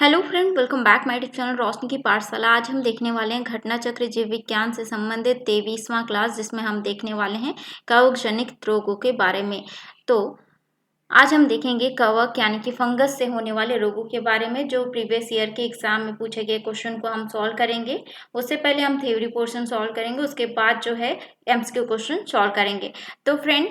Hello friend, welcome back my YouTube channel Roshni की पाठशाला। आज हम देखने वाले हैं घटना चक्र जीव विज्ञान से संबंधित 23वां क्लास, जिसमें हम देखने वाले हैं कवक जनित रोगों के बारे में। तो आज हम देखेंगे कवक यानी कि फंगस से होने वाले रोगों के बारे में, जो प्रीवियस ईयर के एग्जाम में पूछे गए क्वेश्चन को हम सॉल्व करेंगे। उससे पहले हम थ्योरी पोर्शन सॉल्व करेंगे, उसके बाद जो है एमसीक्यू क्वेश्चन सॉल्व करेंगे। तो फ्रेंड,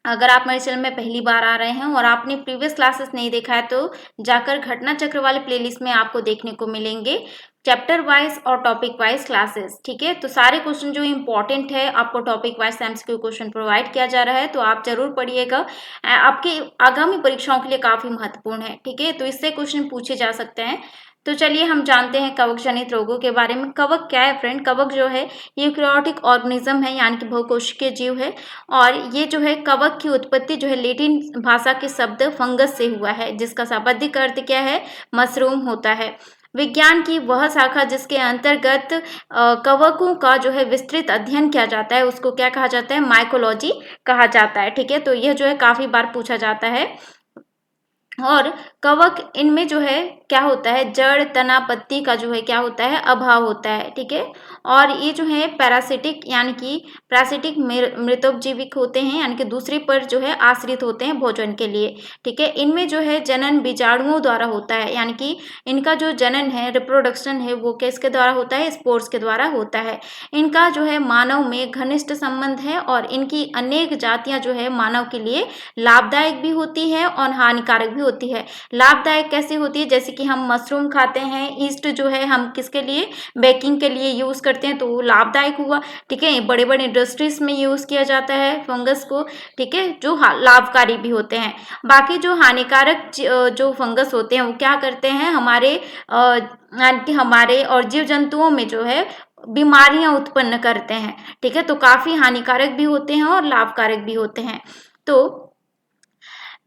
अगर आप मेरे चैनल में पहली बार आ रहे हैं और आपने प्रीवियस क्लासेस नहीं देखा है तो जाकर घटना चक्र वाले प्लेलिस्ट में आपको देखने को मिलेंगे चैप्टर वाइज और टॉपिक वाइज क्लासेस। ठीक है, तो सारे क्वेश्चन जो इंपॉर्टेंट है आपको topic wise MCQ question provide किया जा रहा है, तो आप जरूर पढ़िएगा। आपके आगामी परीक्षाओं के लिए काफी महत्वपूर्ण है। ठीक है, तो इससे क्वेश्चन पूछे जा सकते हैं। तो चलिए हम जानते हैं कवक जनित रोगों के बारे में। कवक क्या है फ्रेंड? कवक जो है यूकैरियोटिक ऑर्गेनिज्म है, यानी कि बहुकोशिकीय जीव है। और ये जो है कवक की उत्पत्ति जो है लैटिन भाषा के शब्द फंगस से हुआ है, जिसका शाब्दिक अर्थ क्या है? मशरूम होता है। विज्ञान की वह शाखा जिसके अंतर्गत कवकों का जो है विस्तृत अध्ययन किया जाता है, उसको क्या कहा जाता है? माइकोलॉजी कहा जाता है। ठीक है, तो यह जो है काफी बार पूछा जाता है। और कवक इनमें जो है क्या होता है? जड़, तना, पत्ती का जो है क्या होता है? अभाव होता है। ठीक है, और ये जो है पैरासिटिक यानी कि पैरासिटिक मृतोपजीविक होते हैं, यानी कि दूसरे पर जो है आश्रित होते हैं भोजन के लिए। ठीक है, इनमें जो है जनन बीजाणुओं द्वारा होता है, यानी कि इनका जो जनन है, रिप्रोडक्शन है, वो किसके द्वारा होता है? स्पोर्स के द्वारा होता है। इनका जो है मानव में घनिष्ठ संबंध है और इनकी अनेक जातियां जो है मानव के लिए लाभदायक भी होती है और हानिकारक भी होती है। लाभदायक कैसे होती है? जैसे कि हम मशरूम खाते हैं, ईस्ट जो है हम किसके लिए? बेकिंग के लिए यूज करते हैं, तो वो लाभदायक हुआ। ठीक है, बड़े बड़े इंडस्ट्रीज में यूज किया जाता है फंगस को। ठीक है, जो लाभकारी भी होते हैं। बाकी जो हानिकारक जो फंगस होते हैं वो क्या करते हैं? हमारे और जीव जंतुओं में जो है बीमारियां उत्पन्न करते हैं। ठीक है, तो काफी हानिकारक भी होते हैं और लाभकारक भी होते हैं। तो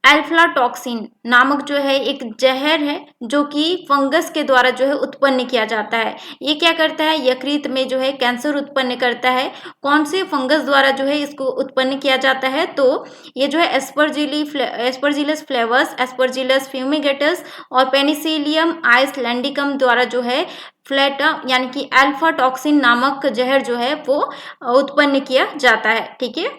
एल्फ्लाटॉक्सिन नामक जो है एक जहर है, जो कि फंगस के द्वारा जो है उत्पन्न किया जाता है। ये क्या करता है? यकृत में जो है कैंसर उत्पन्न करता है। कौन से फंगस द्वारा जो है इसको उत्पन्न किया जाता है? तो ये जो है एस्परजिलस फ्लेवर्स, एस्परजिलस फ्यूमिगेटस और पेनिसिलियम आइसलैंडिकम द्वारा जो है फ्लैटा यानी कि अल्फा टॉक्सिन नामक जहर जो है वो उत्पन्न किया जाता है। ठीक है,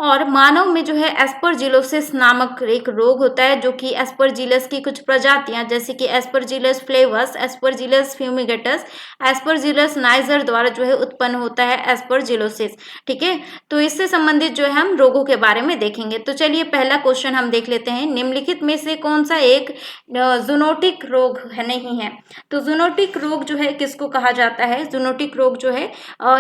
और मानव में जो है एस्परजिलोसिस नामक एक रोग होता है, जो कि एस्परजिलस की कुछ प्रजातियां जैसे कि Aspergillus फ्लेवस, Aspergillus fumigatus, Aspergillus niger द्वारा जो है उत्पन्न होता है एस्परजिलोसिस। ठीक है, तो इससे संबंधित जो है हम रोगों के बारे में देखेंगे। तो चलिए पहला क्वेश्चन हम देख लेते हैं। निम्नलिखित में से कौन सा एक जूनोटिक रोग है? नहीं है। तो जूनोटिक रोग जो है किसको कहा जाता है? जूनोटिक रोग जो है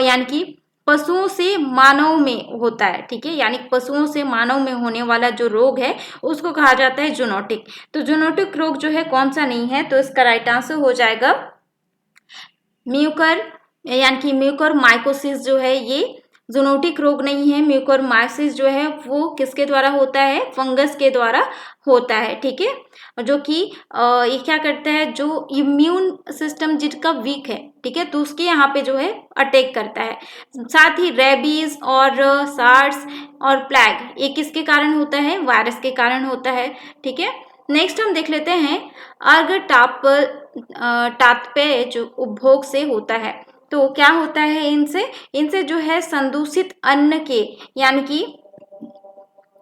यानी कि पशुओं से मानव में होता है। ठीक है, यानी पशुओं से मानव में होने वाला जो रोग है उसको कहा जाता है जूनोटिक। तो जूनोटिक रोग जो है कौन सा नहीं है? तो इसका राइट आंसर हो जाएगा म्यूकर, यानी कि म्यूकर माइकोसिस जो है ये जूनोटिक रोग नहीं है। म्यूकोरमाइसिस जो है वो किसके द्वारा होता है? फंगस के द्वारा होता है। ठीक है, जो कि ये क्या करता है? जो इम्यून सिस्टम जिसका वीक है, ठीक है, तो उसके यहाँ पे जो है अटैक करता है। साथ ही रेबीज और सार्स और प्लेग ये किसके कारण होता है? वायरस के कारण होता है। ठीक है, नेक्स्ट हम देख लेते हैं अर्ग टातपेय जो उपभोग से होता है। तो क्या होता है इनसे जो है संदूषित अन्न के, यानी कि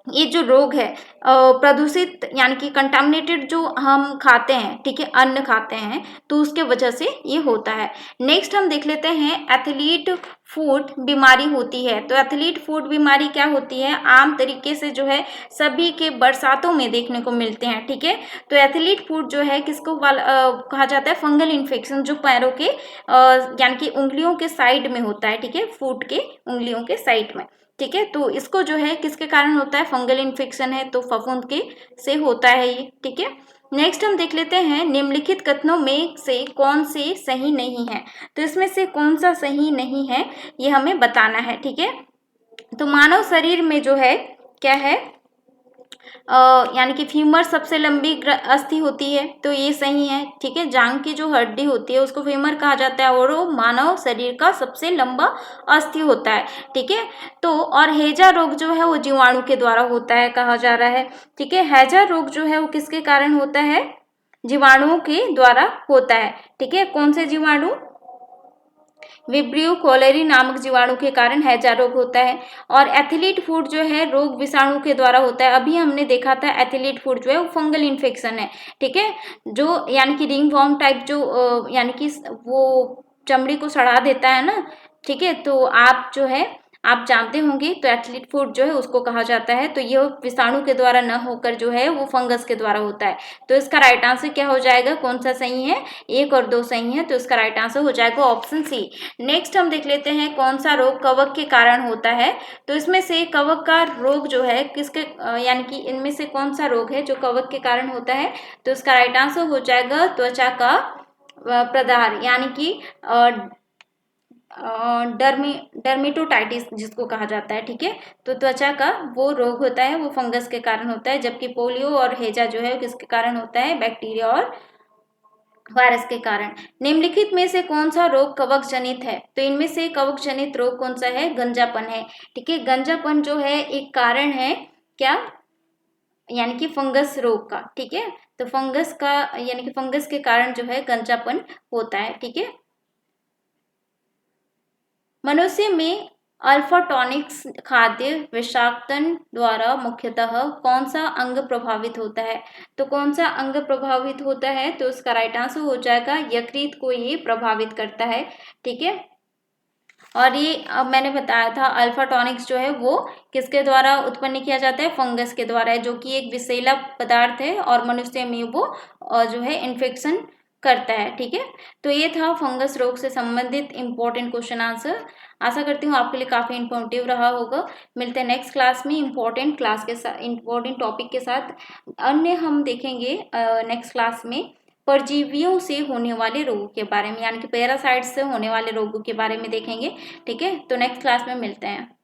ये जो रोग है प्रदूषित यानी कि कंटामिनेटेड जो हम खाते हैं, ठीक है, अन्न खाते हैं, तो उसके वजह से ये होता है। नेक्स्ट हम देख लेते हैं एथलीट फूट बीमारी होती है। तो एथलीट फूट बीमारी क्या होती है? आम तरीके से जो है सभी के बरसातों में देखने को मिलते हैं। ठीक है, तो एथलीट फूट जो है किसको कहा जाता है? फंगल इन्फेक्शन, जो पैरों के यानी कि उंगलियों के साइड में होता है। ठीक है, फूट के उंगलियों के साइड में। ठीक है, तो इसको जो है किसके कारण होता है? फंगल इन्फेक्शन है, तो फफूंद के से होता है ये। ठीक है, नेक्स्ट हम देख लेते हैं निम्नलिखित कथनों में से कौन से सही नहीं है। तो इसमें से कौन सा सही नहीं है ये हमें बताना है। ठीक है, तो मानव शरीर में जो है क्या है? यानी कि फीमर सबसे लंबी अस्थि होती है, तो ये सही है। ठीक है, जांग की जो हड्डी होती है उसको फीमर कहा जाता है और वो मानव शरीर का सबसे लंबा अस्थि होता है। ठीक है, तो और हैजा रोग जो है वो जीवाणु के द्वारा होता है कहा जा रहा है। ठीक है, हैजा रोग जो है वो किसके कारण होता है? जीवाणुओं के द्वारा होता है। ठीक है, कौन से जीवाणु? विब्रियो कोलेरी नामक जीवाणु के कारण हैजा रोग होता है। और एथिलीट फूड जो है रोग विषाणु के द्वारा होता है। अभी हमने देखा था एथिलीट फूड जो है वो फंगल इन्फेक्शन है। ठीक है, जो यानी कि रिंग वॉर्म टाइप जो यानी कि वो चमड़ी को सड़ा देता है ना। ठीक है, तो आप जो है आप जानते होंगे, तो एथिलीट फूड जो है उसको कहा जाता है। तो ये विषाणु के द्वारा न होकर जो है वो फंगस के द्वारा होता है। तो इसका राइट आंसर क्या हो जाएगा? कौन सा सही है? 1 और 2 सही है, तो इसका राइट आंसर हो जाएगा ऑप्शन सी। नेक्स्ट हम देख लेते हैं कौन सा रोग कवक के कारण होता है। तो इसमें से कवक का रोग जो है किसके यानी कि इनमें से कौन सा रोग है जो कवक के कारण होता है? तो इसका राइट आंसर हो जाएगा त्वचा का प्रदाह, यानी कि डर्मिटोटाइटिस जिसको कहा जाता है। ठीक है, तो त्वचा का वो रोग होता है, वो फंगस के कारण होता है। जबकि पोलियो और हैजा जो है किसके कारण होता है? बैक्टीरिया और वायरस के कारण। निम्नलिखित में से कौन सा रोग कवक जनित है? तो इनमें से कवक जनित रोग कौन सा है? गंजापन है। ठीक है, गंजापन जो है एक कारण है क्या? यानी कि फंगस रोग का। ठीक है, तो फंगस का यानी कि फंगस के कारण जो है गंजापन होता है। ठीक है, मनुष्य में अल्फाटॉनिक्स खाद्य विषाक्तन द्वारा मुख्यतः कौन सा अंग प्रभावित होता है? तो कौन सा अंग प्रभावित होता है? तो उसका राइट आंसर हो जाएगा यकृत को ये प्रभावित करता है। ठीक है, और ये अब मैंने बताया था अल्फाटॉनिक्स जो है वो किसके द्वारा उत्पन्न किया जाता है? फंगस के द्वारा है, जो कि एक विषैला पदार्थ है और मनुष्य में वो जो है इन्फेक्शन करता है। ठीक है, तो ये था फंगस रोग से संबंधित इंपॉर्टेंट क्वेश्चन आंसर। आशा करती हूँ आपके लिए काफ़ी इंफॉर्मेटिव रहा होगा। मिलते हैं नेक्स्ट क्लास में इंपॉर्टेंट क्लास के साथ, इंपॉर्टेंट टॉपिक के साथ। अन्य हम देखेंगे नेक्स्ट क्लास में परजीवियों से होने वाले रोगों के बारे में, यानी कि पैरासाइट से होने वाले रोगों के बारे में देखेंगे। ठीक है, तो नेक्स्ट क्लास में मिलते हैं।